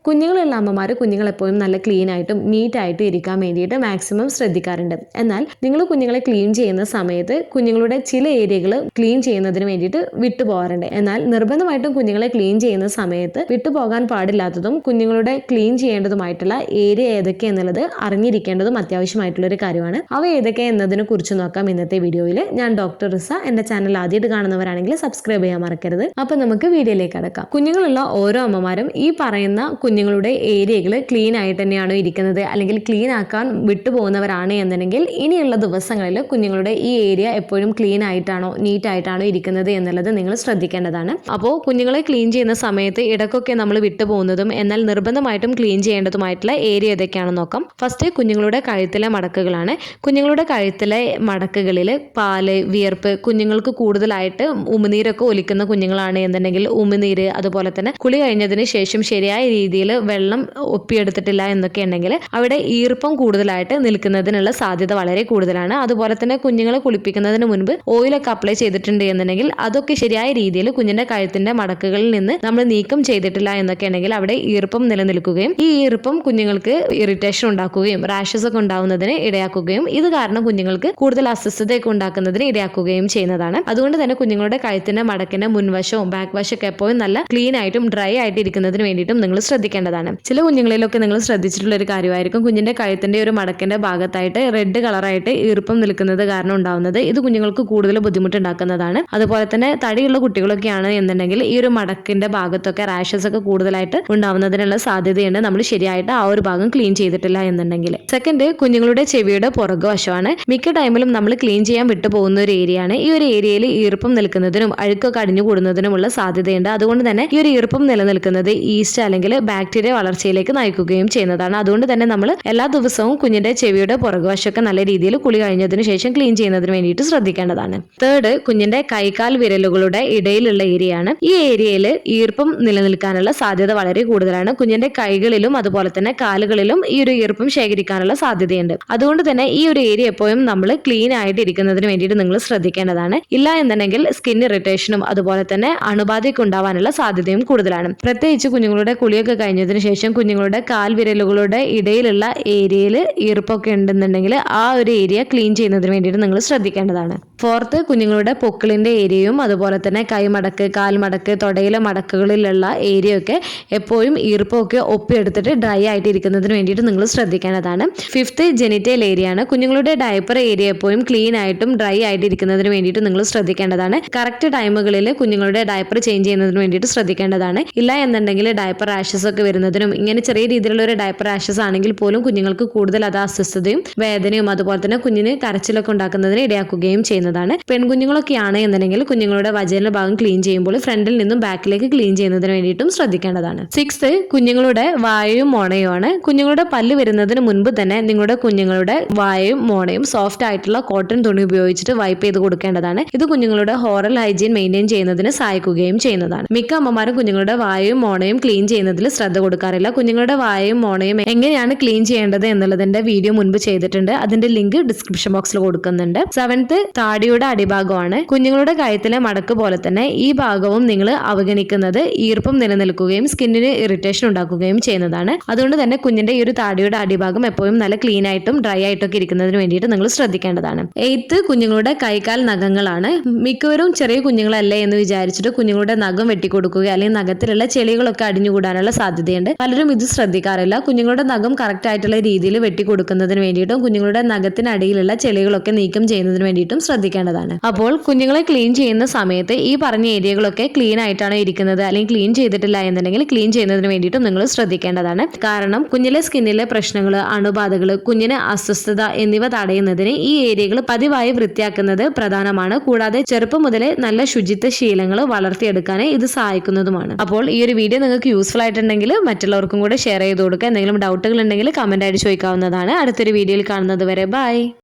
കുഞ്ഞുങ്ങളുള്ള അമ്മമാർ കുഞ്ഞുങ്ങളെപ്പോഴും നല്ല ക്ലീൻ ആയിട്ടും നീറ്റ് ആയിട്ടും ഇരിക്കാൻ വേണ്ടിയിട്ട് മാക്സിമം ശ്രദ്ധിക്കാറുണ്ട്. എന്നാൽ നിങ്ങൾ കുഞ്ഞുങ്ങളെ ക്ലീൻ ചെയ്യുന്ന സമയത്ത് കുഞ്ഞുങ്ങളുടെ ചില ഏരിയകൾ ക്ലീൻ ചെയ്യുന്നതിന് വേണ്ടിയിട്ട് വിട്ടുപോകാറുണ്ട്. എന്നാൽ നിർബന്ധമായിട്ടും കുഞ്ഞുങ്ങളെ ക്ലീൻ ചെയ്യുന്ന സമയത്ത് വിട്ടുപോകാൻ പാടില്ലാത്തതും കുഞ്ഞുങ്ങളുടെ ക്ലീൻ ചെയ്യേണ്ടതുമായിട്ടുള്ള ഏരിയ ഏതൊക്കെ എന്നുള്ളത് അറിഞ്ഞിരിക്കേണ്ടതും അത്യാവശ്യമായിട്ടുള്ള ഒരു കാര്യമാണ്. അവ ഏതൊക്കെ എന്നതിനെ കുറിച്ച് നോക്കാം ഇന്നത്തെ വീഡിയോയിൽ. ഞാൻ ഡോക്ടർ റിസ. എന്റെ ചാനൽ ആദ്യമായിട്ട് കാണുന്നവരാണെങ്കിൽ സബ്സ്ക്രൈബ് ചെയ്യാൻ മറക്കരുത്. അപ്പൊ നമുക്ക് വീഡിയോയിലേക്ക് കടക്കാം. കുഞ്ഞുങ്ങളുള്ള ഓരോ അമ്മമാരും ഈ പറയുന്ന കുഞ്ഞുങ്ങളുടെ ഏരിയകൾ ക്ലീൻ ആയിട്ട് തന്നെയാണോ ഇരിക്കുന്നത്, അല്ലെങ്കിൽ ക്ലീൻ ആക്കാൻ വിട്ടുപോകുന്നവരാണ് എന്നുണ്ടെങ്കിൽ ഇനിയുള്ള ദിവസങ്ങളിൽ കുഞ്ഞുങ്ങളുടെ ഈ ഏരിയ എപ്പോഴും ക്ലീൻ ആയിട്ടാണോ നീറ്റ് ആയിട്ടാണോ ഇരിക്കുന്നത് എന്നുള്ളത് നിങ്ങൾ ശ്രദ്ധിക്കേണ്ടതാണ്. അപ്പോൾ കുഞ്ഞുങ്ങളെ ക്ലീൻ ചെയ്യുന്ന സമയത്ത് ഇടയ്ക്കൊക്കെ നമ്മൾ വിട്ടുപോകുന്നതും എന്നാൽ നിർബന്ധമായിട്ടും ക്ലീൻ ചെയ്യേണ്ടതുമായിട്ടുള്ള ഏരിയ ഏതൊക്കെയാണെന്ന് നോക്കാം. ഫസ്റ്റ് കുഞ്ഞുങ്ങളുടെ കഴുത്തിലെ മടക്കുകളാണ്. കുഞ്ഞുങ്ങളുടെ കഴുത്തിലെ മടക്കുകളിൽ പാല്, വിയർപ്പ്, കുഞ്ഞുങ്ങൾക്ക് കൂടുതലായിട്ട് ഉമിനീരൊക്കെ ഒലിക്കുന്ന കുഞ്ഞുങ്ങളാണ് എന്നുണ്ടെങ്കിൽ ഉമിനീര്, അതുപോലെ തന്നെ കുളി കഴിഞ്ഞതിന് ശേഷം ശരിയായ രീതിയിൽ വെള്ളം ഒപ്പിയെടുത്തിട്ടില്ല എന്നൊക്കെ ഉണ്ടെങ്കിൽ അവിടെ ഈർപ്പം കൂടുതലായിട്ട് നിൽക്കുന്നതിനുള്ള സാധ്യത വളരെ കൂടുതലാണ്. അതുപോലെ തന്നെ കുഞ്ഞുങ്ങളെ കുളിപ്പിക്കുന്നതിന് മുൻപ് ഓയിലൊക്കെ അപ്ലൈ ചെയ്തിട്ടുണ്ട് എന്നുണ്ടെങ്കിൽ അതൊക്കെ ശരിയായ രീതിയിൽ കുഞ്ഞിന്റെ കഴുത്തിന്റെ മടക്കുകളിൽ നിന്ന് നമ്മൾ നീക്കം ചെയ്തിട്ടില്ല എന്നൊക്കെ ഉണ്ടെങ്കിൽ അവിടെ ഈർപ്പം നിലനിൽക്കുകയും ഈ ഈർപ്പം കുഞ്ഞുങ്ങൾക്ക് ഇറിറ്റേഷൻ ഉണ്ടാക്കുകയും റാഷസ് ഒക്കെ ഉണ്ടാവുന്നതിന് ഇടയാക്കുകയും ഇത് കാരണം കുഞ്ഞുങ്ങൾക്ക് കൂടുതൽ അസ്വസ്ഥതയൊക്കെ ഉണ്ടാക്കുന്നതിന് ഇടയാക്കുകയും ചെയ്യുന്നതാണ്. അതുകൊണ്ട് തന്നെ കുഞ്ഞുങ്ങളുടെ കഴുത്തിന്റെ മടക്കിന്റെ മുൻവശവും ബാക്ക് വശമൊക്കെ എപ്പോഴും നല്ല ക്ലീൻ ആയിട്ടും ഡ്രൈ ആയിട്ട് ഇരിക്കുന്നതിന് വേണ്ടിയിട്ടും നിങ്ങൾ ശ്രദ്ധിക്കേണ്ടതാണ്. ചില കുഞ്ഞുങ്ങളിലൊക്കെ നിങ്ങൾ ശ്രദ്ധിച്ചിട്ടുള്ള ഒരു കാര്യമായിരിക്കും കുഞ്ഞിന്റെ കഴുത്തിന്റെ ഒരു മടക്കിന്റെ ഭാഗത്തായിട്ട് റെഡ് കളറായിട്ട് ഈർപ്പം നിൽക്കുന്നത് കാരണം ഉണ്ടാവുന്നത്. ഇത് കുഞ്ഞുങ്ങൾക്ക് കൂടുതൽ ബുദ്ധിമുട്ടുണ്ടാക്കുന്നതാണ്. അതുപോലെ തന്നെ തടിയുള്ള കുട്ടികളൊക്കെയാണ് എന്നുണ്ടെങ്കിൽ ഈ ഒരു മടക്കിന്റെ ഭാഗത്തൊക്കെ റാഷസ് ഒക്കെ കൂടുതലായിട്ട് ഉണ്ടാവുന്നതിനുള്ള സാധ്യതയുണ്ട് നമ്മൾ ശരിയായിട്ട് ആ ഒരു ഭാഗം ക്ലീൻ ചെയ്തിട്ടില്ല എന്നുണ്ടെങ്കിൽ. സെക്കൻഡ്, കുഞ്ഞുങ്ങളുടെ ചെവിയുടെ പുറകു വശമാണ്. മിക്ക ടൈമിലും നമ്മൾ ക്ലീൻ ചെയ്യാൻ വിട്ടുപോകുന്ന ഒരു ഏരിയയാണ്. ഈ ഒരു ഏരിയയിൽ ഈർപ്പം നിൽക്കുന്നതിനും അഴുക്കൊക്കെ അടിഞ്ഞുകൂടുന്നതിനുമുള്ള സാധ്യതയുണ്ട്. അതുകൊണ്ട് തന്നെ ഈ ഒരു ഈർപ്പം നിലനിൽക്കുന്നത് ഈസ്റ്റ് അല്ലെങ്കിൽ ബാക്ടീരിയ വളർച്ചയിലേക്ക് നയിക്കുകയും ചെയ്യുന്നതാണ്. അതുകൊണ്ട് തന്നെ നമ്മൾ എല്ലാ ദിവസവും കുഞ്ഞിന്റെ ചെവിയുടെ പുറകുവശമൊക്കെ നല്ല രീതിയിൽ കുളി കഴിഞ്ഞതിന് ശേഷം ക്ലീൻ ചെയ്യുന്നതിന് വേണ്ടിയിട്ട് ശ്രദ്ധിക്കേണ്ടതാണ്. തേർഡ്, കുഞ്ഞിന്റെ കൈകാൽ വിരലുകളുടെ ഇടയിലുള്ള ഏരിയയാണ്. ഈ ഏരിയയിൽ ഈർപ്പം നിലനിൽക്കാനുള്ള സാധ്യത വളരെ കൂടുതലാണ്. കുഞ്ഞിന്റെ കൈകളിലും അതുപോലെ തന്നെ കാലുകളിലും ഈ ഒരു ഈർപ്പം ശേഖരിക്കാനുള്ള സാധ്യതയുണ്ട്. അതുകൊണ്ട് തന്നെ ഈ ഒരു ഏരിയ എപ്പോഴും നമ്മൾ ക്ലീൻ ആയിട്ട് ഇരിക്കുന്നതിന് വേണ്ടിയിട്ട് നിങ്ങൾ ശ്രദ്ധിക്കേണ്ടതാണ്. ഇല്ല എന്നുണ്ടെങ്കിൽ സ്കിൻ ഇറിറ്റേഷനും അതുപോലെ തന്നെ അണുബാധയൊക്കെ ഉണ്ടാവാനുള്ള സാധ്യതയും കൂടുതലാണ്. പ്രത്യേകിച്ച് കുഞ്ഞുങ്ങളുടെ കുളിയൊക്കെ കഴിഞ്ഞതിന് ശേഷം കുഞ്ഞുങ്ങളുടെ കാൽവിരലുകളുടെ ഇടയിലുള്ള ഏരിയയിൽ ഈർപ്പൊക്കെ ഉണ്ടെന്നുണ്ടെങ്കിൽ ആ ഒരു ഏരിയ ക്ലീൻ ചെയ്യുന്നതിന് വേണ്ടിയിട്ട് നിങ്ങൾ ശ്രദ്ധിക്കേണ്ടതാണ്. ഫോർത്ത്, കുഞ്ഞുങ്ങളുടെ പൊക്കിളിന്റെ ഏരിയയും അതുപോലെ തന്നെ കൈമടക്ക്, കാൽമടക്ക്, തൊടയിലെ മടക്കുകളിലുള്ള ഏരിയ ഒക്കെ എപ്പോഴും ഈർപ്പമൊക്കെ ഒപ്പിയെടുത്തിട്ട് ഡ്രൈ ആയിട്ട് ഇരിക്കുന്നതിന് വേണ്ടിയിട്ട് നിങ്ങൾ ശ്രദ്ധിക്കേണ്ടതാണ്. ഫിഫ്ത്ത്, ജെനിറ്റൽ ഏരിയ ആണ്. കുഞ്ഞുങ്ങളുടെ ഡയപ്പർ ഏരിയ എപ്പോഴും ക്ലീൻ ആയിട്ടും ഡ്രൈ ആയിട്ട് ഇരിക്കുന്നതിന് വേണ്ടിയിട്ട് നിങ്ങൾ ശ്രദ്ധിക്കേണ്ടതാണ്. കറക്റ്റ് ടൈമുകളിൽ കുഞ്ഞുങ്ങളുടെ ഡയപ്പർ ചേഞ്ച് ചെയ്യുന്നതിന് വേണ്ടിയിട്ട് ശ്രദ്ധിക്കേണ്ടതാണ്. ഇല്ല എന്നുണ്ടെങ്കിൽ ഡയപ്പർ റാഷസ് ഒക്കെ വരുന്നതിനും ഇങ്ങനെ ചെറിയ രീതിയിലുള്ള ഒരു ഡയപ്പർ റാഷസ് ആണെങ്കിൽ പോലും കുഞ്ഞുങ്ങൾക്ക് കൂടുതൽ അത് അസ്വസ്ഥതയും വേദനയും അതുപോലെ തന്നെ കുഞ്ഞിന് കരച്ചിലൊക്കെ ഉണ്ടാക്കുന്നതിന് ഇടയാക്കുകയും ചെയ്യുന്നതാണ്. പെൺകുഞ്ഞുങ്ങളൊക്കെയാണ് എന്നുണ്ടെങ്കിൽ കുഞ്ഞുങ്ങളുടെ വജൈനൽ ഭാഗം ക്ലീൻ ചെയ്യുമ്പോൾ ഫ്രണ്ടിൽ നിന്നും ബാക്കിലേക്ക് ക്ലീൻ ചെയ്യുന്നതിന് വേണ്ടിയിട്ടും ശ്രദ്ധിക്കേണ്ടതാണ്. സിക്സ്ത്, കുഞ്ഞുങ്ങളുടെ വായയും മോണയുമാണ്. കുഞ്ഞുങ്ങളുടെ പല്ല് വരുന്നതിന് മുൻപ് തന്നെ നിങ്ങളുടെ കുഞ്ഞുങ്ങളുടെ വായയും മോണയും സോഫ്റ്റ് ആയിട്ടുള്ള കോട്ടൺ തുണി ഉപയോഗിച്ചിട്ട് വൈപ്പ് ചെയ്ത് കൊടുക്കേണ്ടതാണ്. ഇത് കുഞ്ഞുങ്ങളുടെ ഓറൽ ഹൈജീൻ മെയിൻറ്റെയിൻ ചെയ്യുന്നതിന് സഹായിക്കുകയും ചെയ്യുന്നതാണ്. മിക്ക അമ്മമാരും കുഞ്ഞുങ്ങളുടെ വായയും മോണയും ക്ലീൻ ചെയ്യുന്നതിൽ ശ്രദ്ധ കൊടുക്കാറില്ല. കുഞ്ഞുങ്ങളുടെ വായയും മോണയും എങ്ങനെയാണ് ക്ലീൻ ചെയ്യേണ്ടത് എന്നുള്ളതിന്റെ വീഡിയോ മുൻപ് ചെയ്തിട്ടുണ്ട്. അതിന്റെ ലിങ്ക് ഡിസ്ക്രിപ്ഷൻ ബോക്സിൽ കൊടുക്കുന്നുണ്ട്. സെവൻത്ത്, താടിയുടെ അടിഭാഗമാണ്. കുഞ്ഞുങ്ങളുടെ കഴുത്തിലെ മടക്ക് പോലെ തന്നെ ഈ ഭാഗവും നിങ്ങൾ അവഗണിക്കുന്നത് ഈർപ്പം നിലനിൽക്കുകയും സ്കിന്നിന് ഇറിറ്റേഷൻ ഉണ്ടാക്കുകയും ചെയ്യുന്നതാണ്. അതുകൊണ്ട് തന്നെ കുഞ്ഞിന്റെ ഈ ഒരു താടിയുടെ അടിഭാഗം എപ്പോഴും നല്ല ക്ലീൻ ആയിട്ടും ഡ്രൈ ആയിട്ടൊക്കെ ഇരിക്കുന്നതിന് വേണ്ടിയിട്ട് നിങ്ങൾ ശ്രദ്ധിക്കേണ്ടതാണ്. എയ്ത്ത്, കുഞ്ഞുങ്ങളുടെ കൈകാൽ നഖങ്ങളാണ്. മിക്കവരും ചെറിയ കുഞ്ഞുങ്ങളല്ലേ എന്ന് വിചാരിച്ചിട്ട് കുഞ്ഞുങ്ങളുടെ നഖം വെട്ടിക്കൊടുക്കുക അല്ലെങ്കിൽ നഖത്തിലുള്ള ചെളികളൊക്കെ അടിഞ്ഞുകൂടാനുള്ള സാധ്യതയുണ്ട്. പലരും ഇത് ശ്രദ്ധിക്കാറില്ല. കുഞ്ഞുങ്ങളുടെ നഖം കറക്റ്റ് ആയിട്ടുള്ള രീതിയിൽ വെട്ടിക്കൊടുക്കുന്നതിന് വേണ്ടിയിട്ടും കുഞ്ഞുങ്ങളുടെ നഖത്തിനടിയിലുള്ള ചെളികളൊക്കെ നീക്കം ചെയ്യുന്നതിന് വേണ്ടിയിട്ടും ശ്രദ്ധിക്കേണ്ടതാണ്. അപ്പോൾ കുഞ്ഞുങ്ങളെ ക്ലീൻ ചെയ്യുന്ന സമയത്ത് ഈ പറഞ്ഞ ഏരിയകളൊക്കെ ക്ലീൻ ആയിട്ടാണ് ഇരിക്കുന്നത് അല്ലെങ്കിൽ ക്ലീൻ ചെയ്തിട്ടില്ല എന്നുണ്ടെങ്കിൽ ക്ലീൻ ചെയ്യുന്നതിന് വേണ്ടിയിട്ടും നിങ്ങൾ ശ്രദ്ധിക്കേണ്ടതാണ്. കാരണം കുഞ്ഞിലെ സ്കിന്നിലെ പ്രശ്നങ്ങൾ, അണുബാധകൾ, കുഞ്ഞിന് അസ്വസ്ഥത എന്നിവ തടയുന്നതിന് ഈ ഏരിയകൾ പതിവായി വൃത്തിയാക്കുന്നത് പ്രധാനമാണ്. കൂടാതെ ചെറുപ്പം മുതലേ നല്ല ശുചിത്വ ശീലങ്ങൾ വളർത്തിയെടുക്കാൻ ഇത് സഹായിക്കുന്നതുമാണ്. അപ്പോൾ ഈ ഒരു വീഡിയോ നിങ്ങൾക്ക് യൂസ്ഫുൾ ആയിട്ടുണ്ടെങ്കിൽ മറ്റുള്ളവർക്കും കൂടെ ഷെയർ ചെയ്ത് കൊടുക്കുക. എന്തെങ്കിലും ഡൗട്ടുകൾ ഉണ്ടെങ്കിൽ കമന്റ് ആയിട്ട് ചോദിക്കാവുന്നതാണ്. അടുത്തൊരു വീഡിയോയിൽ കാണുന്നത് വരെ ബൈ.